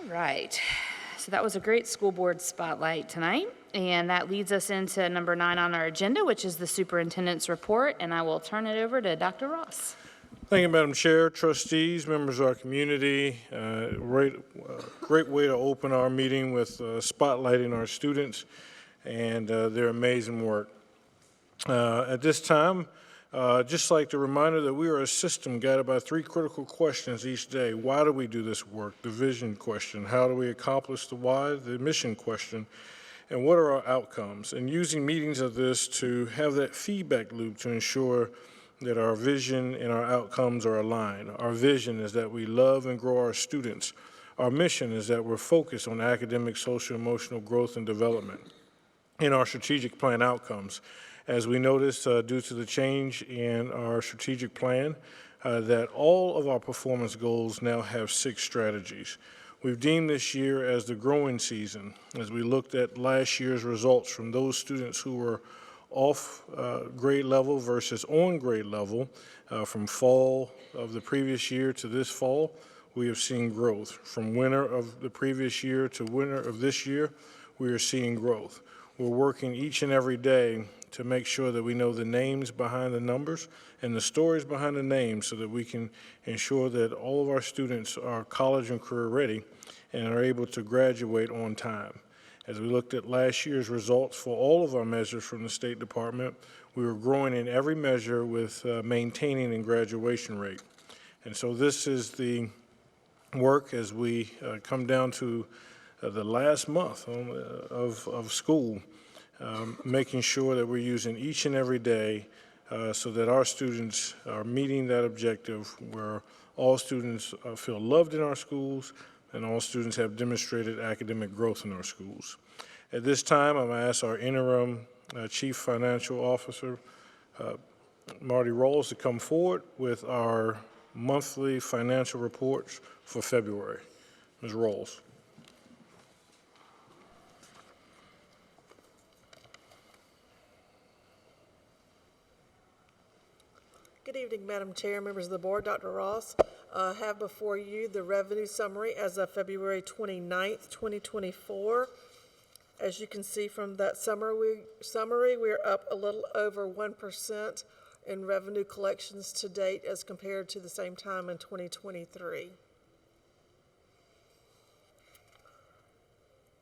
Right. So that was a great school board spotlight tonight. And that leads us into number 9 on our agenda, which is the superintendent's report. And I will turn it over to Dr. Ross. Thank you, Madam Chair, trustees, members of our community. Great way to open our meeting with spotlighting our students and their amazing work. At this time, just like to reminder that we are a system guided by 3 critical questions each day. Why do we do this work? The vision question. How do we accomplish the why? The mission question. And what are our outcomes? And using meetings of this to have that feedback loop to ensure that our vision and our outcomes are aligned. Our vision is that we love and grow our students. Our mission is that we're focused on academic, social, emotional growth and development. In our strategic plan outcomes, as we noticed due to the change in our strategic plan, that all of our performance goals now have 6 strategies. We've deemed this year as the growing season, as we looked at last year's results from those students who were off grade level versus on grade level. From fall of the previous year to this fall, we have seen growth. From winter of the previous year to winter of this year, we are seeing growth. We're working each and every day to make sure that we know the names behind the numbers and the stories behind the names so that we can ensure that all of our students are college and career ready and are able to graduate on time. As we looked at last year's results for all of our measures from the State Department, we were growing in every measure with maintaining in graduation rate. And so this is the work as we come down to the last month of school, making sure that we're using each and every day so that our students are meeting that objective where all students feel loved in our schools and all students have demonstrated academic growth in our schools. At this time, I'm going to ask our interim Chief Financial Officer, Marty Rawls, to come forward with our monthly financial reports for February. Ms. Rawls. Good evening, Madam Chair, members of the board. Dr. Ross, have before you the revenue summary as of February 29th, 2024. As you can see from that summary, we're up a little over 1% in revenue collections to date as compared to the same time in 2023.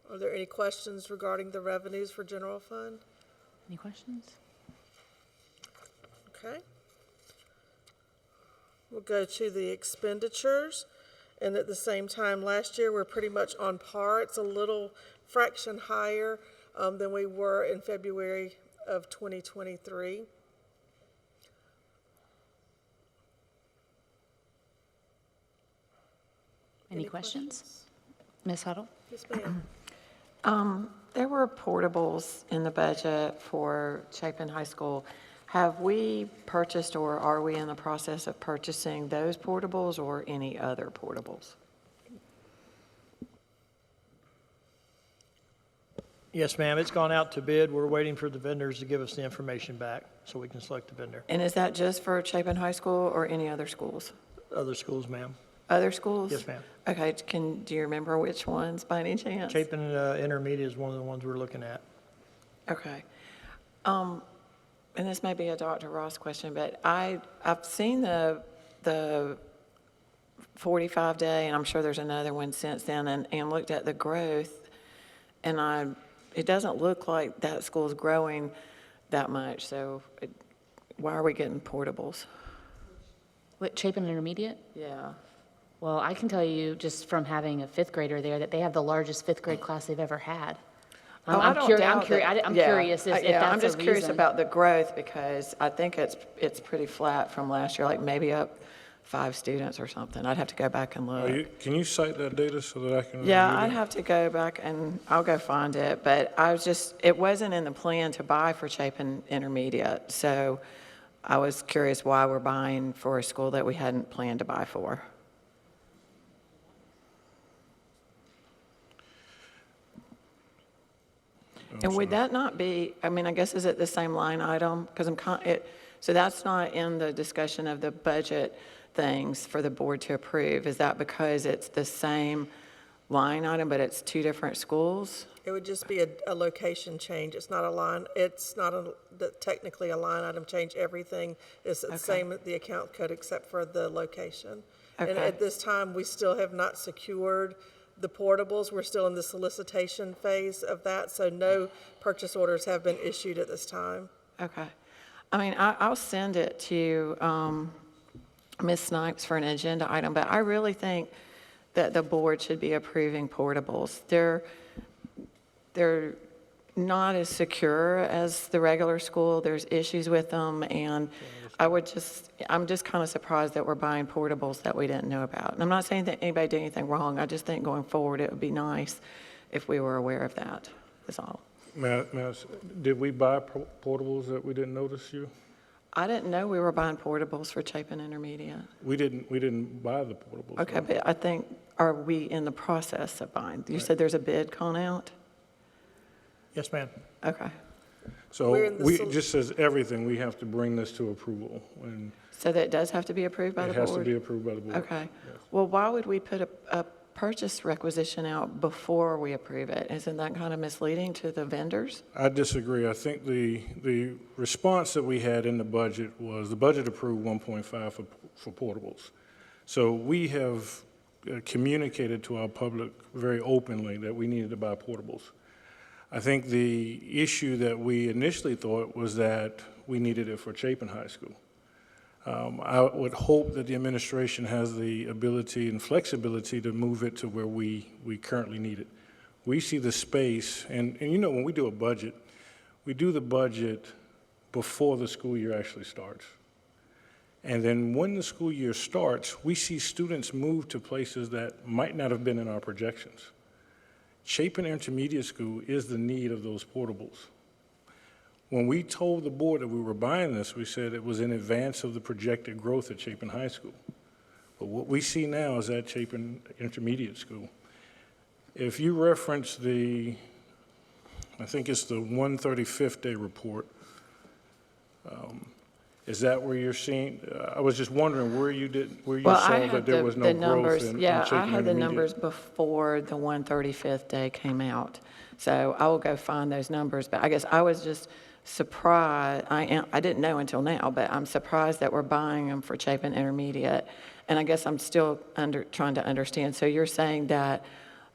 Are there any questions regarding the revenues for general fund? Any questions? Okay. We'll go to the expenditures, and at the same time last year we're pretty much on par. It's a little fraction higher than we were in February of 2023. Any questions? Ms. Huddle? Yes, ma'am. There were portables in the budget for Chapin High School. Have we purchased or are we in the process of purchasing those portables or any other portables? Yes, ma'am. It's gone out to bid. We're waiting for the vendors to give us the information back so we can select the vendor. And is that just for Chapin High School or any other schools? Other schools, ma'am. Other schools? Yes, ma'am. Okay, do you remember which ones by any chance? Chapin Intermediate is one of the ones we're looking at. Okay. And this may be a Dr. Ross question, but I've seen the 45-day, and I'm sure there's another one since then, and looked at the growth, and it doesn't look like that school's growing that much. So why are we getting portables? What, Chapin Intermediate? Yeah. Well, I can tell you just from having a 5th grader there that they have the largest 5th grade class they've ever had. I'm curious if that's I'm just a curious reason. about the growth because I think it's pretty flat from last year, like maybe up 5 students or something. I'd have to go back and look. Can you cite that data so that I can Yeah, review I'd have to go back and I'll go find it. But it wasn't in the plan to buy for Chapin Intermediate. So I was curious why we're buying for a school that we hadn't planned to buy for. And would that not be, I mean, I guess, is it the same line item? Because so that's not in the discussion of the budget things for the board to approve. Is that because it's the same line item, but it's two different schools? It would just be a location change. It's not a line, it's not technically a line item change. Everything is the same at the account code except for the location. And Okay. at this time, we still have not secured the portables. We're still in the solicitation phase of that, so no purchase orders have been issued at this time. Okay. I mean, I'll send it to Ms. Snipes for an agenda item, but I really think that the board should be approving portables. They're not as secure as the regular school. There's issues with them, and I'm just kind of surprised that we're buying portables that we didn't know about. And I'm not saying that anybody did anything wrong. I just think going forward, it would be nice if we were aware of that, is all. Did we buy portables that we didn't notice you? I didn't know we were buying portables for Chapin Intermediate. We didn't buy the portables. Okay, but I think, are we in the process of buying? You said there's a bid gone out? Yes, ma'am. Okay. So We're in the just as everything, we have to bring this to approval, and So that does have to be approved by the it board? has to be approved by the board. Okay. Well, why would we put a purchase requisition out before we approve it? Isn't that kind of misleading to the vendors? I disagree. I think the response that we had in the budget was, the budget approved 1.5 for portables. So we have communicated to our public very openly that we needed to buy portables. I think the issue that we initially thought was that we needed it for Chapin High School. I would hope that the administration has the ability and flexibility to move it to where we currently need it. We see the space, and you know, when we do a budget, we do the budget before the school year actually starts. And then when the school year starts, we see students move to places that might not have been in our projections. Chapin Intermediate School is the need of those portables. When we told the board that we were buying this, we said it was in advance of the projected growth at Chapin High School. But what we see now is at Chapin Intermediate School. If you reference I think it's the 135th day report, is that where you're seeing? I was just wondering where you Well, saw I that had there was no the growth numbers. in Yeah, Chapin I had the Intermediate. numbers before the 135th day came out. So I will go find those numbers. But I guess I was just surprised. I didn't know until now, but I'm surprised that we're buying them for Chapin Intermediate. And I guess I'm still trying to understand. So you're saying that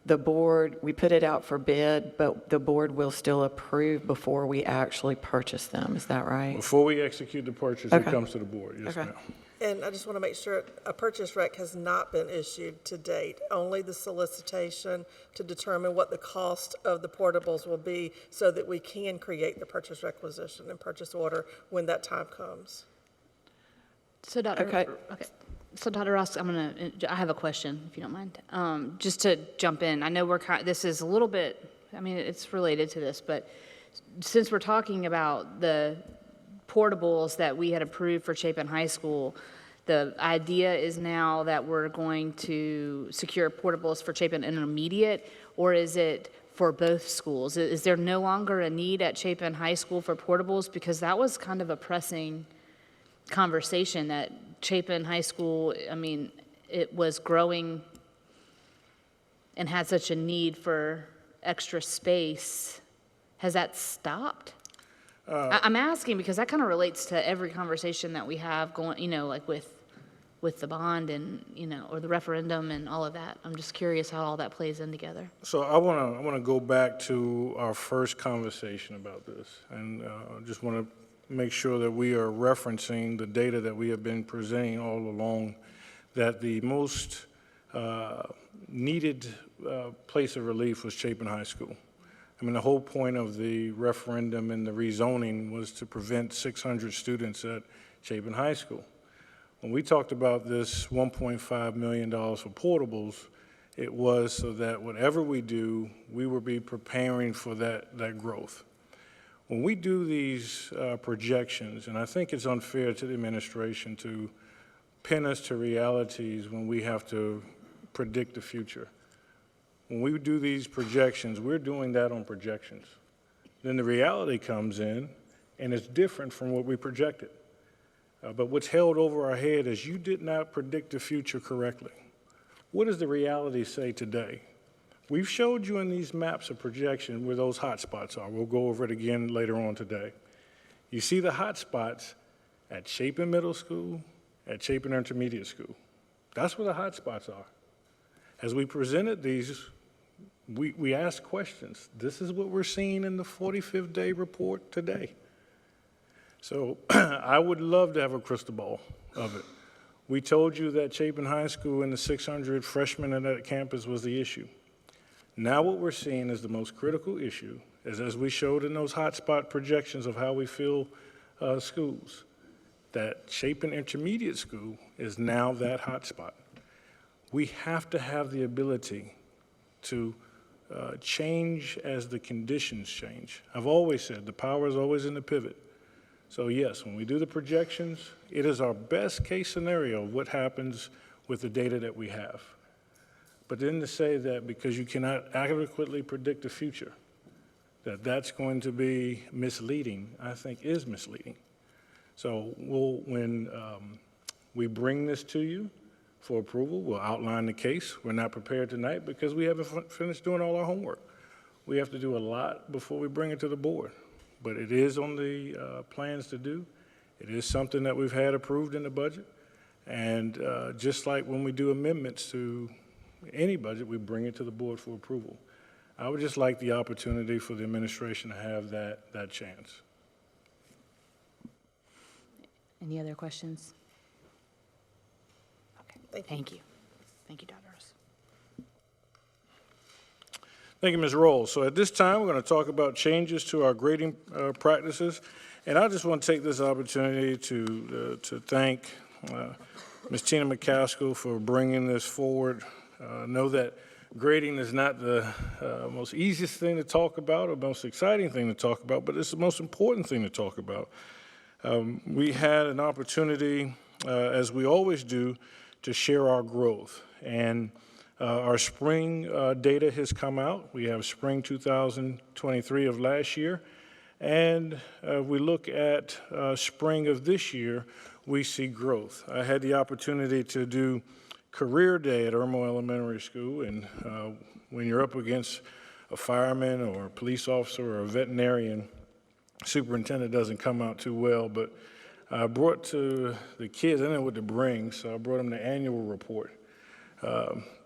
the board, we put it out for bid, but the board will still approve before we actually purchase them. Is that right? Before we execute the purchase, it Okay. comes to the board. Yes, Okay. ma'am. And I just want to make sure a purchase rec has not been issued to date, only the solicitation to determine what the cost of the portables will be so that we can create the purchase requisition and purchase order when that time comes. So Dr. Okay. So Dr. Ross, I have a question, if you don't mind. Just to jump in, I know this is a little bit, I mean, it's related to this, but since we're talking about the portables that we had approved for Chapin High School, the idea is now that we're going to secure portables for Chapin Intermediate, or is it for both schools? Is there no longer a need at Chapin High School for portables? Because that was kind of a pressing conversation that Chapin High School, I mean, it was growing and had such a need for extra space. Has that stopped? I'm asking because that kind of relates to every conversation that we have going, you know, like with the bond and, you know, or the referendum and all of that. I'm just curious how all that plays in together. So I want to go back to our first conversation about this, and I just want to make sure that we are referencing the data that we have been presenting all along, that the most needed place of relief was Chapin High School. I mean, the whole point of the referendum and the rezoning was to prevent 600 students at Chapin High School. When we talked about this $1.5 million for portables, it was so that whatever we do, we will be preparing for that growth. When we do these projections, and I think it's unfair to the administration to pin us to realities when we have to predict the future. When we do these projections, we're doing that on projections. Then the reality comes in, and it's different from what we projected. But what's held over our head is you did not predict the future correctly. What does the reality say today? We've showed you in these maps a projection where those hot spots are. We'll go over it again later on today. You see the hot spots at Chapin Middle School, at Chapin Intermediate School. That's where the hot spots are. As we presented these, we asked questions. This is what we're seeing in the 45th day report today. So I would love to have a crystal ball of it. We told you that Chapin High School and the 600 freshmen at that campus was the issue. Now what we're seeing is the most critical issue, is as we showed in those hotspot projections of how we fill schools, that Chapin Intermediate School is now that hotspot. We have to have the ability to change as the conditions change. I've always said the power is always in the pivot. So yes, when we do the projections, it is our best case scenario of what happens with the data that we have. But then to say that because you cannot adequately predict the future, that's going to be misleading, I think is misleading. So when we bring this to you for approval, we'll outline the case. We're not prepared tonight because we haven't finished doing all our homework. We have to do a lot before we bring it to the board. But it is on the plans to do. It is something that we've had approved in the budget. And just like when we do amendments to any budget, we bring it to the board for approval. I would just like the opportunity for the administration to have that chance. Any other questions? Okay, thank you. Thank you, Dr. Ross. Thank you, Ms. Rawls. So at this time, we're going to talk about changes to our grading practices. And I just want to take this opportunity to thank Ms. Tina McCaskill for bringing this forward. Know that grading is not the most easiest thing to talk about or most exciting thing to talk about, but it's the most important thing to talk about. We had an opportunity, as we always do, to share our growth. And our spring data has come out. We have spring 2023 of last year. And we look at spring of this year, we see growth. I had the opportunity to do career day at Irmo Elementary School. And when you're up against a fireman or a police officer or a veterinarian, superintendent doesn't come out too well. But I brought to the kids, I didn't know what to bring, so I brought them the annual report.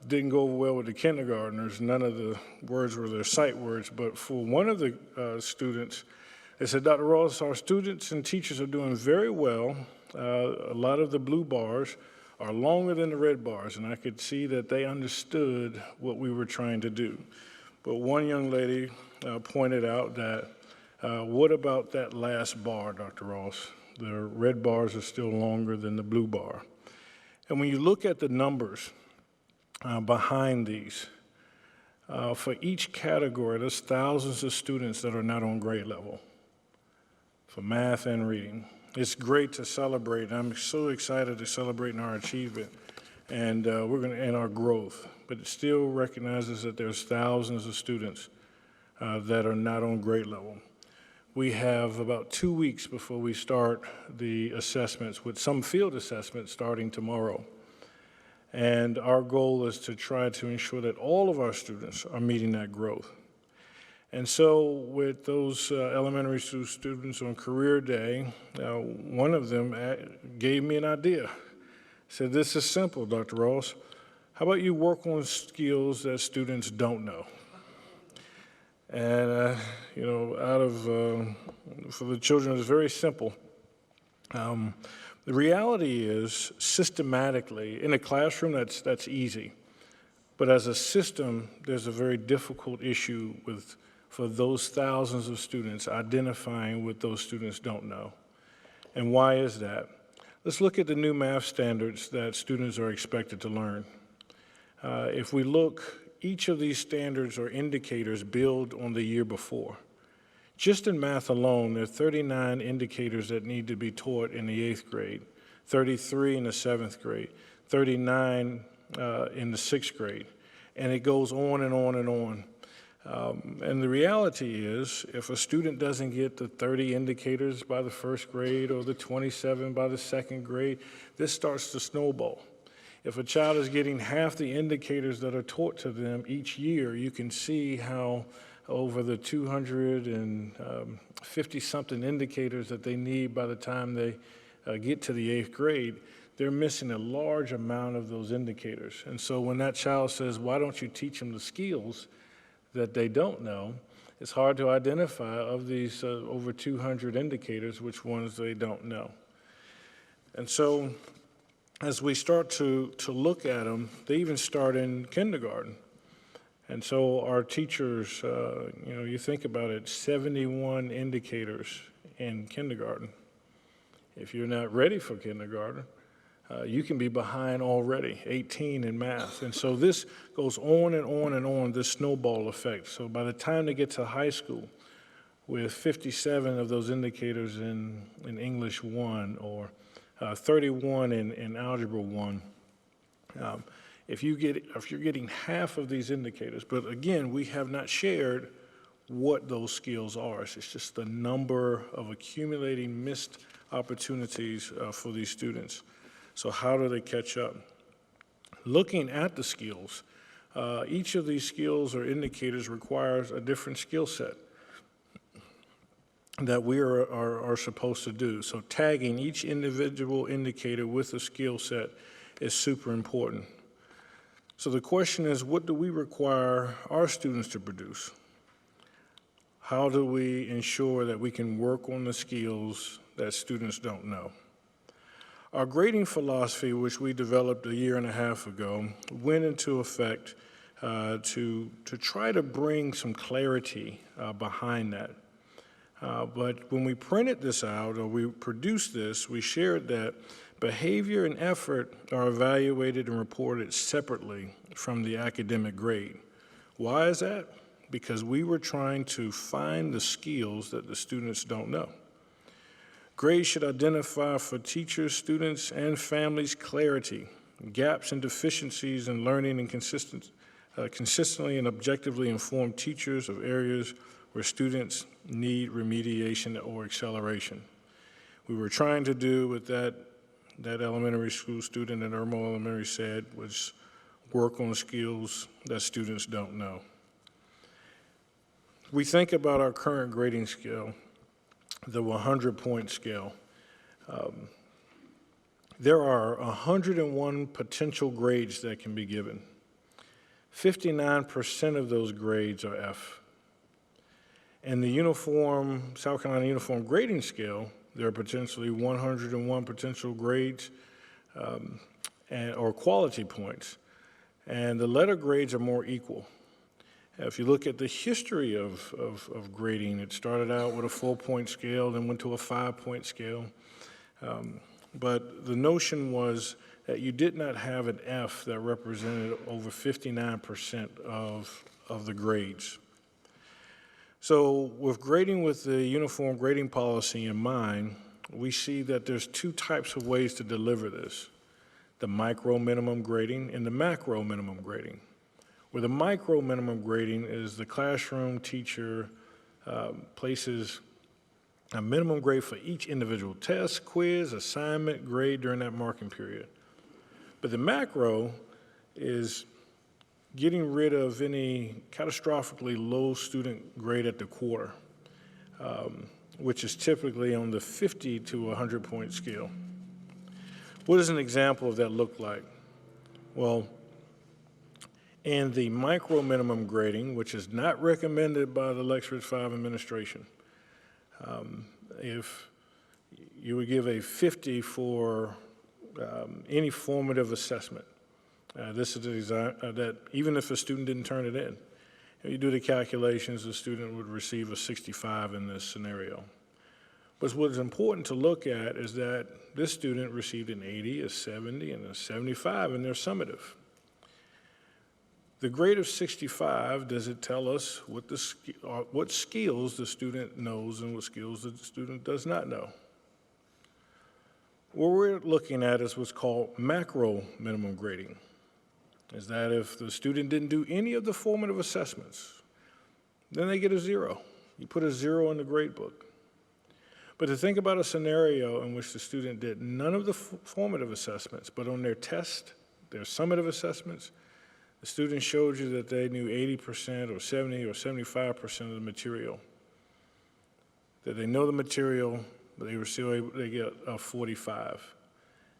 Didn't go over well with the kindergartners. None of the words were their sight words, but for one of the students, they said, Dr. Ross, our students and teachers are doing very well. A lot of the blue bars are longer than the red bars, and I could see that they understood what we were trying to do. But one young lady pointed out that, what about that last bar, Dr. Ross? The red bars are still longer than the blue bar. And when you look at the numbers behind these, for each category, there's thousands of students that are not on grade level for math and reading. It's great to celebrate. I'm so excited to celebrate our achievement and and our growth. But it still recognizes that there's thousands of students that are not on grade level. We have about 2 weeks before we start the assessments, with some field assessments starting tomorrow. And our goal is to try to ensure that all of our students are meeting that growth. And so with those elementary school students on career day, one of them gave me an idea. Said, this is simple, Dr. Ross. How about you work on skills that students don't know? And, for the children, it's very simple. The reality is, systematically, in a classroom, that's easy. But as a system, there's a very difficult issue for those thousands of students identifying what those students don't know. And why is that? Let's look at the new math standards that students are expected to learn. If we look, each of these standards or indicators build on the year before. Just in math alone, there are 39 indicators that need to be taught in the 8th grade, 33 in the 7th grade, 39 in the 6th grade, and it goes on and on and on. And the reality is, if a student doesn't get the 30 indicators by the 1st grade or the 27 by the 2nd grade, this starts to snowball. If a child is getting half the indicators that are taught to them each year, you can see how over the 250-something indicators that they need by the time they get to the 8th grade, they're missing a large amount of those indicators. And so when that child says, why don't you teach them the skills that they don't know, it's hard to identify of these over 200 indicators which ones they don't know. And so as we start to look at them, they even start in kindergarten. And so our teachers, you think about it, 71 indicators in kindergarten. If you're not ready for kindergarten, you can be behind already, 18 in math. And so this goes on and on and on, this snowball effect. So by the time they get to high school, with 57 of those indicators in English 1 or 31 in Algebra 1, if you're getting half of these indicators, but again, we have not shared what those skills are. It's just the number of accumulating missed opportunities for these students. So how do they catch up? Looking at the skills, each of these skills or indicators requires a different skill set that we are supposed to do. So tagging each individual indicator with a skill set is super important. So the question is, what do we require our students to produce? How do we ensure that we can work on the skills that students don't know? Our grading philosophy, which we developed a year and a half ago, went into effect to try to bring some clarity behind that. But when we printed this out, or we produced this, we shared that behavior and effort are evaluated and reported separately from the academic grade. Why is that? Because we were trying to find the skills that the students don't know. Grades should identify for teachers, students, and families clarity, gaps and deficiencies in learning, and consistently and objectively inform teachers of areas where students need remediation or acceleration. We were trying to do what that elementary school student at Irmo Elementary said, was work on skills that students don't know. We think about our current grading scale, the 100-point scale. There are 101 potential grades that can be given. 59% of those grades are F. In the South Carolina Uniform Grading Scale, there are potentially 101 potential grades or quality points, and the letter grades are more equal. If you look at the history of grading, it started out with a 4-point scale, then went to a 5-point scale. But the notion was that you did not have an F that represented over 59% of the grades. So with grading with the uniform grading policy in mind, we see that there's 2 types of ways to deliver this: the micro minimum grading and the macro minimum grading. Where the micro minimum grading is the classroom teacher places a minimum grade for each individual test, quiz, assignment, grade during that marking period. But the macro is getting rid of any catastrophically low student grade at the quarter, which is typically on the 50 to 100-point scale. What does an example of that look like? Well, in the micro minimum grading, which is not recommended by the Lexford 5 administration, if you would give a 50 for any formative assessment, this is a design that even if a student didn't turn it in, you do the calculations, the student would receive a 65 in this scenario. But what is important to look at is that this student received an 80, a 70, and a 75 in their summative. The grade of 65, does it tell us what skills the student knows and what skills the student does not know? What we're looking at is what's called macro minimum grading. Is that if the student didn't do any of the formative assessments, then they get a 0. You put a 0 in the grade book. But to think about a scenario in which the student did none of the formative assessments, but on their test, their summative assessments, the students showed you that they knew 80% or 70 or 75% of the material. That they know the material, but they were still able to get a 45.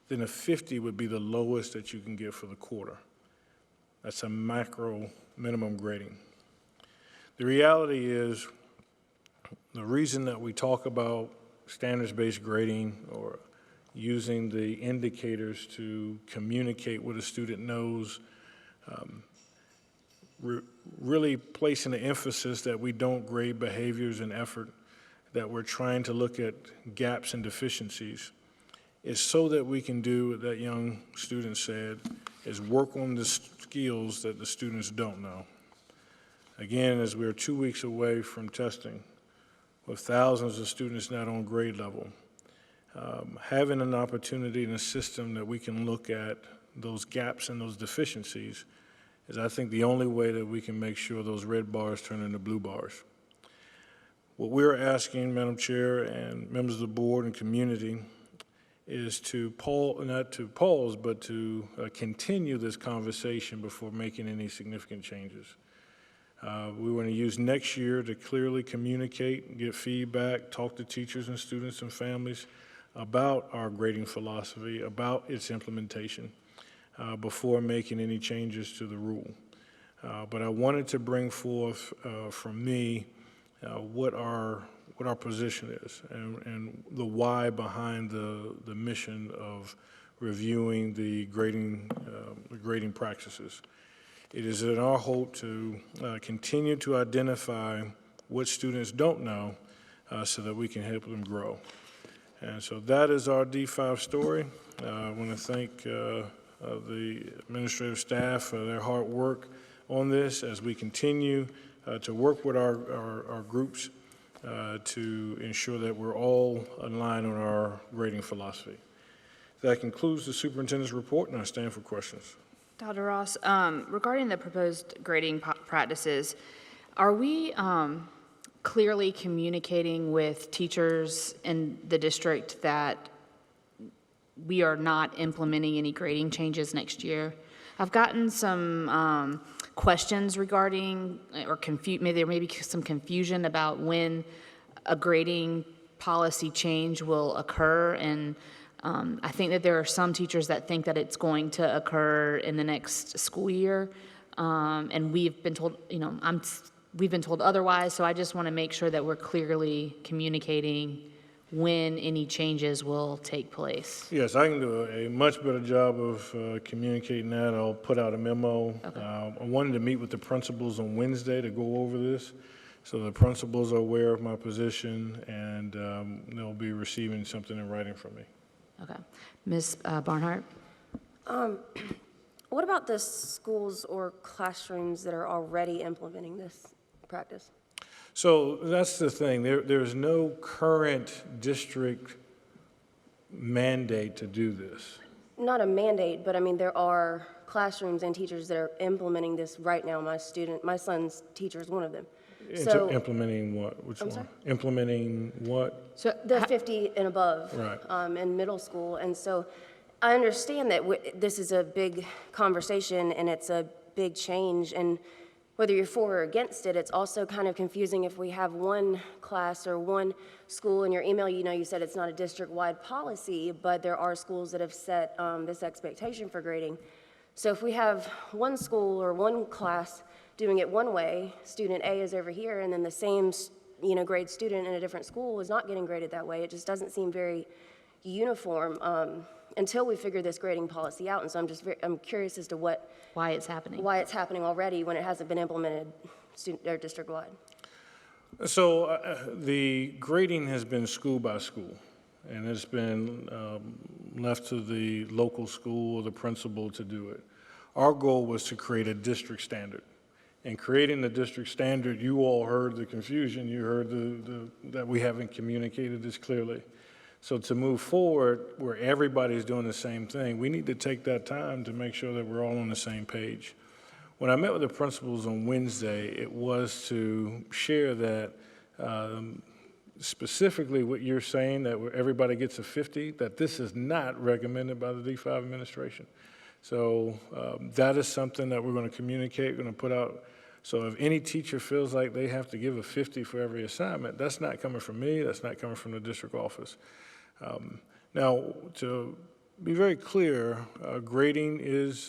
Then a 50 would be the lowest that you can get for the quarter. That's a macro minimum grading. The reality is, the reason that we talk about standards-based grading or using the indicators to communicate what a student knows, really placing the emphasis that we don't grade behaviors and effort, that we're trying to look at gaps and deficiencies, is so that we can do what that young student said, is work on the skills that the students don't know. Again, as we're 2 weeks away from testing, with thousands of students not on grade level, having an opportunity in a system that we can look at those gaps and those deficiencies is, I think, the only way that we can make sure those red bars turn into blue bars. What we're asking, Madam Chair and members of the board and community, is to not to pause, but to continue this conversation before making any significant changes. We want to use next year to clearly communicate, get feedback, talk to teachers and students and families about our grading philosophy, about its implementation, before making any changes to the rule. But I wanted to bring forth from me what our position is and the why behind the mission of reviewing the grading practices. It is in our hope to continue to identify what students don't know so that we can help them grow. And so that is our D5 story. I want to thank the administrative staff for their hard work on this as we continue to work with our groups to ensure that we're all aligned on our grading philosophy. That concludes the superintendent's report, and I stand for questions. Dr. Ross, regarding the proposed grading practices, are we clearly communicating with teachers in the district that we are not implementing any grading changes next year? I've gotten some questions regarding, or maybe there may be some confusion about when a grading policy change will occur, and I think that there are some teachers that think that it's going to occur in the next school year, and we've been told, we've been told otherwise, so I just want to make sure that we're clearly communicating when any changes will take place. Yes, I can do a much better job of communicating that. I'll put out a memo. Okay. I wanted to meet with the principals on Wednesday to go over this, so the principals are aware of my position, and they'll be receiving something in writing from me. Okay. Ms. Barnhart? What about the schools or classrooms that are already implementing this practice? So that's the thing. There's no current district mandate to do this. Not a mandate, but I mean, there are classrooms and teachers that are implementing this right now. My son's teacher is one of them. So Implementing what? Which I'm one? sorry? Implementing what? So the 50 and above Right. in middle school. And so I understand that this is a big conversation and it's a big change. And whether you're for or against it, it's also kind of confusing if we have one class or one school. In your email, you said it's not a district-wide policy, but there are schools that have set this expectation for grading. So if we have one school or one class doing it one way, student A is over here, and then the same grade student in a different school is not getting graded that way, it just doesn't seem very uniform until we figure this grading policy out. And so I'm curious as to why it's happening? Why it's happening already when it hasn't been implemented or district-wide. So the grading has been school by school, and it's been left to the local school or the principal to do it. Our goal was to create a district standard. In creating the district standard, you all heard the confusion. You heard that we haven't communicated this clearly. So to move forward, where everybody's doing the same thing, we need to take that time to make sure that we're all on the same page. When I met with the principals on Wednesday, it was to share that specifically what you're saying, that everybody gets a 50, that this is not recommended by the D5 administration. So that is something that we're going to communicate, going to put out. So if any teacher feels like they have to give a 50 for every assignment, that's not coming from me, that's not coming from the district office. Now, to be very clear, grading is,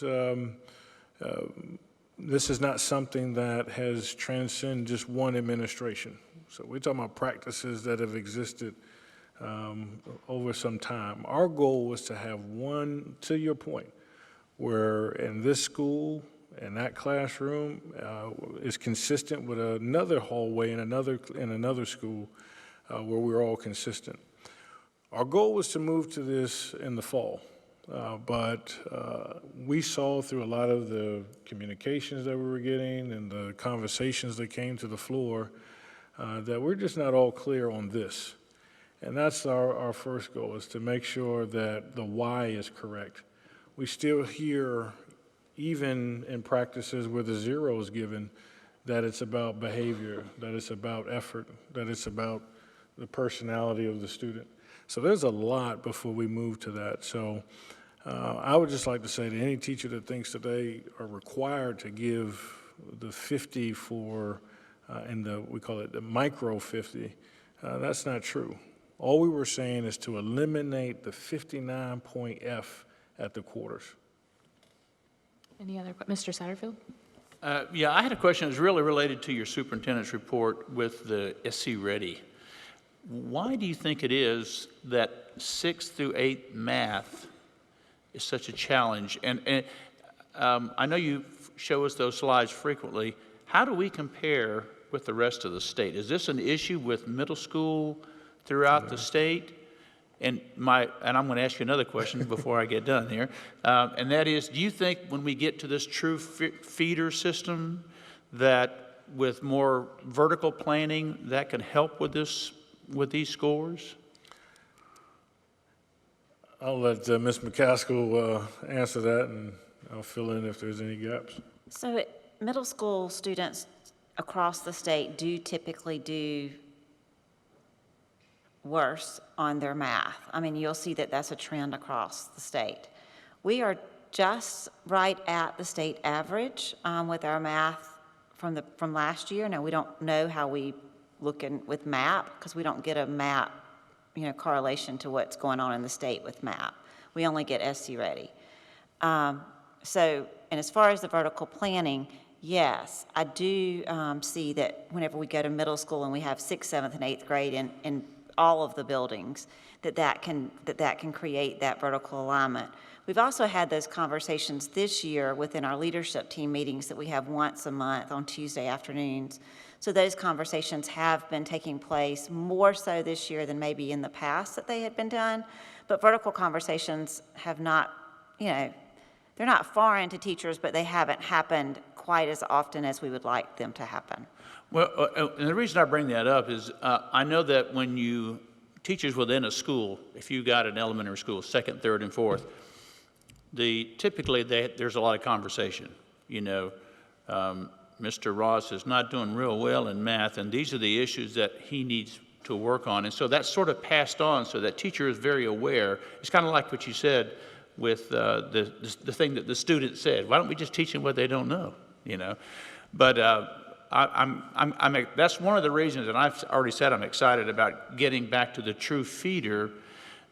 this is not something that has transcended just one administration. So we're talking about practices that have existed over some time. Our goal was to have one, to your point, where in this school, and that classroom is consistent with another hallway in another school where we're all consistent. Our goal was to move to this in the fall, but we saw through a lot of the communications that we were getting and the conversations that came to the floor that we're just not all clear on this. And that's our first goal, is to make sure that the why is correct. We still hear, even in practices where the 0 is given, that it's about behavior, that it's about effort, that it's about the personality of the student. So there's a lot before we move to that. So I would just like to say to any teacher that thinks that they are required to give the 50 for, we call it the micro 50, that's not true. All we were saying is to eliminate the 59-point F at the quarters. Any other, Mr. Satterfield? Yeah, I had a question that was really related to your superintendent's report with the SC Ready. Why do you think it is that 6th through 8th math is such a challenge? And I know you show us those slides frequently. How do we compare with the rest of the state? Is this an issue with middle school throughout the state? And I'm going to ask you another question before I get done here, and that is, do you think when we get to this true feeder system that with more vertical planning that can help with these scores? I'll let Ms. McCaskill answer that, and I'll fill in if there's any gaps. So middle school students across the state do typically do worse on their math. I mean, you'll see that that's a trend across the state. We are just right at the state average with our math from last year. Now, we don't know how we look with MAP because we don't get a MAP, correlation to what's going on in the state with MAP. We only get SC Ready. And as far as the vertical planning, yes, I do see that whenever we go to middle school and we have 6th, 7th, and 8th grade in all of the buildings, that can create that vertical alignment. We've also had those conversations this year within our leadership team meetings that we have once a month on Tuesday afternoons. So those conversations have been taking place more so this year than maybe in the past that they had been done. But vertical conversations have not, they're not foreign to teachers, but they haven't happened quite as often as we would like them to happen. Well, and the reason I bring that up is I know that when teachers within a school, if you got an elementary school, 2nd, 3rd, and 4th, typically there's a lot of conversation. Mr. Ross is not doing real well in math, and these are the issues that he needs to work on. And so that's sort of passed on so that teacher is very aware. It's kind of like what you said with the thing that the student said. Why don't we just teach them what they don't know, But that's one of the reasons, and I've already said I'm excited about getting back to the true feeder,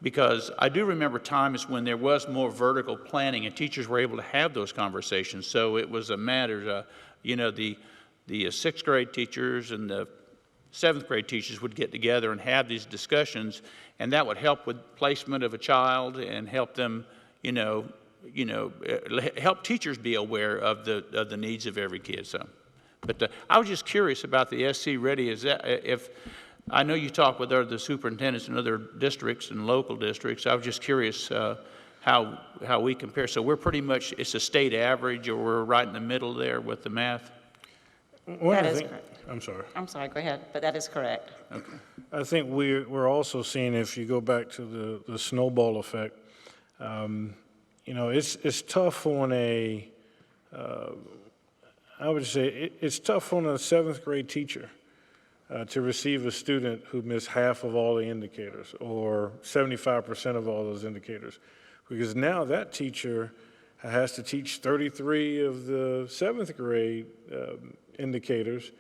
because I do remember times when there was more vertical planning and teachers were able to have those conversations. So it was a matter, the 6th grade teachers and the 7th grade teachers would get together and have these discussions, and that would help with placement of a child and help them, help teachers be aware of the needs of every kid. So. But I was just curious about the SC Ready. Is that if I know you talk with other superintendents in other districts and local districts? I was just curious how we compare. So we're pretty much, it's a state average, or we're right in the middle there with the math. That is correct. I'm sorry. I'm sorry. Go ahead. But that is correct. Okay. I think we're also seeing, if you go back to the snowball effect, it's tough on I would say it's tough on a 7th grade teacher to receive a student who missed half of all the indicators or 75% of all those indicators, because now that teacher has to teach 33 of the 7th grade indicators,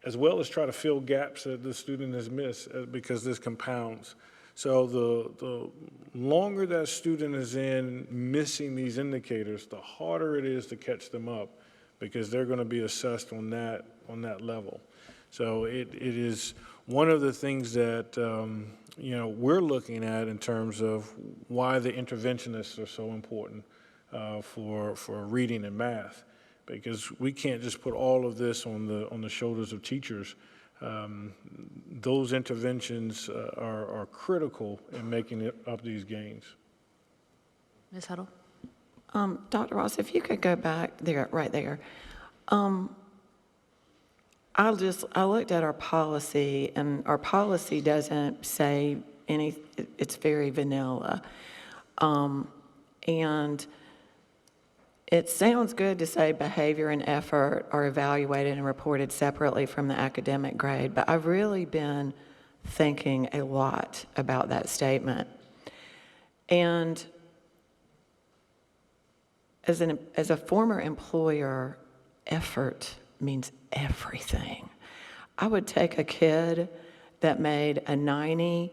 as well as try to fill gaps that the student has missed because this compounds. So the longer that student is in missing these indicators, the harder it is to catch them up because they're going to be assessed on that level. So it is one of the things that we're looking at in terms of why the interventionists are so important for reading and math, because we can't just put all of this on the shoulders of teachers. Those interventions are critical in making up these gains. Ms. Huddle? Dr. Ross, if you could go back there, right there. I looked at our policy, and our policy doesn't say any, it's very vanilla. And it sounds good to say behavior and effort are evaluated and reported separately from the academic grade, but I've really been thinking a lot about that statement. And as a former employer, effort means everything. I would take a kid that made a 90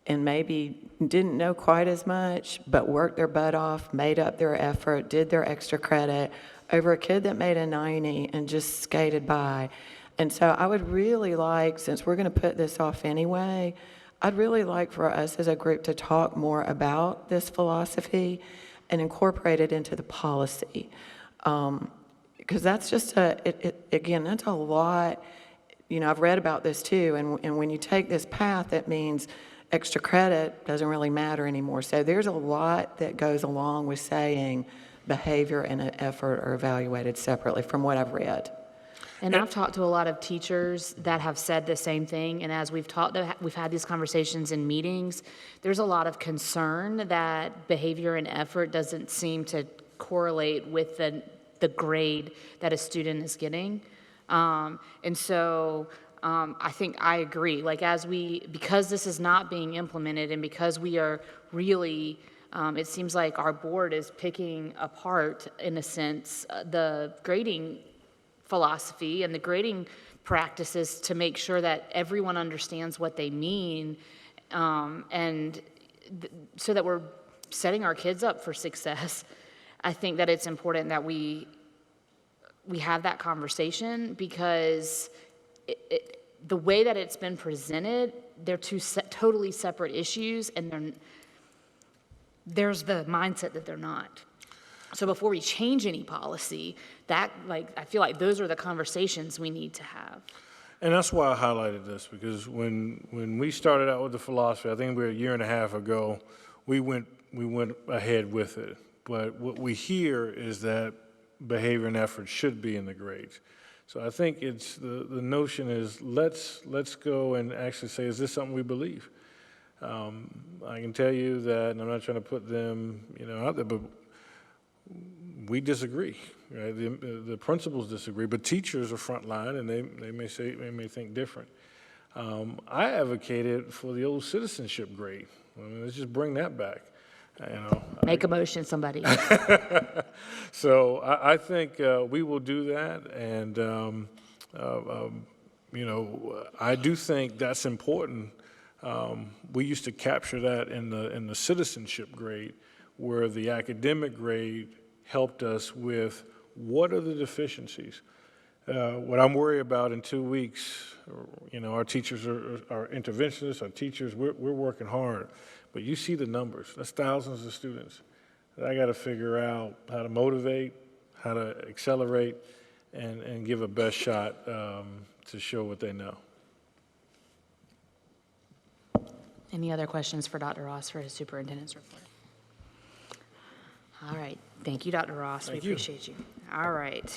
and maybe didn't know quite as much, but worked their butt off, made up their effort, did their extra credit, over a kid that made a 90 and just skated by. And so I would really like, since we're going to put this off anyway, I'd really like for us as a group to talk more about this philosophy and incorporate it into the policy. Because that's just again, that's a lot. I've read about this too, and when you take this path, that means extra credit doesn't really matter anymore. So there's a lot that goes along with saying behavior and effort are evaluated separately from what I've read. And I've talked to a lot of teachers that have said the same thing, and as we've had these conversations in meetings, there's a lot of concern that behavior and effort doesn't seem to correlate with the grade that a student is getting. And so I think I agree, because this is not being implemented and because we are really, it seems like our board is picking apart, in a sense, the grading philosophy and the grading practices to make sure that everyone understands what they mean, so that we're setting our kids up for success. I think that it's important that we have that conversation, because the way that it's been presented, they're two totally separate issues, and there's the mindset that they're not. So before we change any policy, I feel like those are the conversations we need to have. And that's why I highlighted this, because when we started out with the philosophy, I think we were a year and a half ago, we went ahead with it. But what we hear is that behavior and effort should be in the grades. So I think it's the notion is let's go and actually say, is this something we believe? I can tell you that, and I'm not trying to put them out there, but we disagree. Right? The principals disagree, but teachers are frontline, and they may think different. I advocated for the old citizenship grade. Let's just bring that back. Make a motion, somebody. So I think we will do that, and I do think that's important. We used to capture that in the citizenship grade, where the academic grade helped us with what are the deficiencies. What I'm worried about in 2 weeks, our teachers our interventionists, our teachers, we're working hard. But you see the numbers. That's thousands of students. I got to figure out how to motivate, how to accelerate, and give a best shot to show what they know. Any other questions for Dr. Ross for his superintendent's report? All right. Thank you, Dr. Ross. We appreciate you. All right.